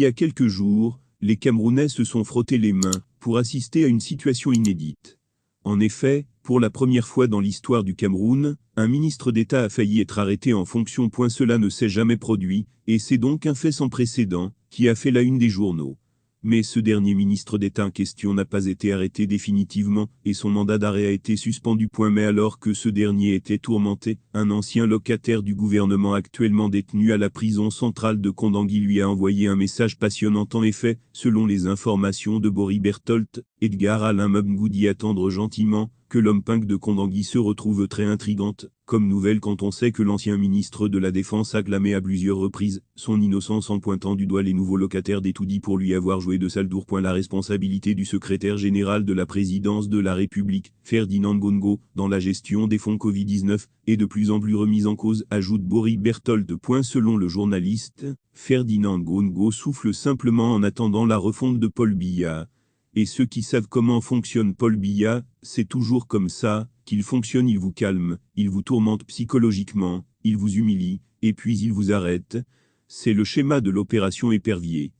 y a quelques jours, les Camerounais se sont frottés les mains pour assister à une situation inédite. En effet, pour la première fois dans l'histoire du Cameroun, un ministre d'État a failli être arrêté en fonction. Cela ne s'est jamais produit, et c'est donc un fait sans précédent, qui a fait la une des journaux. Mais ce dernier ministre d'État en question n'a pas été arrêté définitivement, et son mandat d'arrêt a été suspendu. Mais alors que ce dernier était tourmenté, un ancien locataire du gouvernement actuellement détenu à la prison centrale de Kondangui lui a envoyé un message passionnant. En effet, selon les informations de Bory Bertholdt, Edgar Alain Mabngou dit attendre gentiment que l'homme punk de Kondangui se retrouve très intrigante, comme nouvelle quand on sait que l'ancien ministre de la Défense a clamé à plusieurs reprises son innocence en pointant du doigt les nouveaux locataires d'Etoudi pour lui avoir joué de sale tour. La responsabilité du secrétaire général de la présidence de la République, Ferdinand Gongo, dans la gestion des fonds Covid-19, est de plus en plus remise en cause, ajoute Bory Bertholdt. Selon le journaliste, Ferdinand Gongo souffle simplement en attendant la refonte de Paul Biya. Et ceux qui savent comment fonctionne Paul Biya, c'est toujours comme ça qu'il fonctionne. Il vous calme, il vous tourmente psychologiquement, il vous humilie, et puis il vous arrête. C'est le schéma de l'opération Épervier.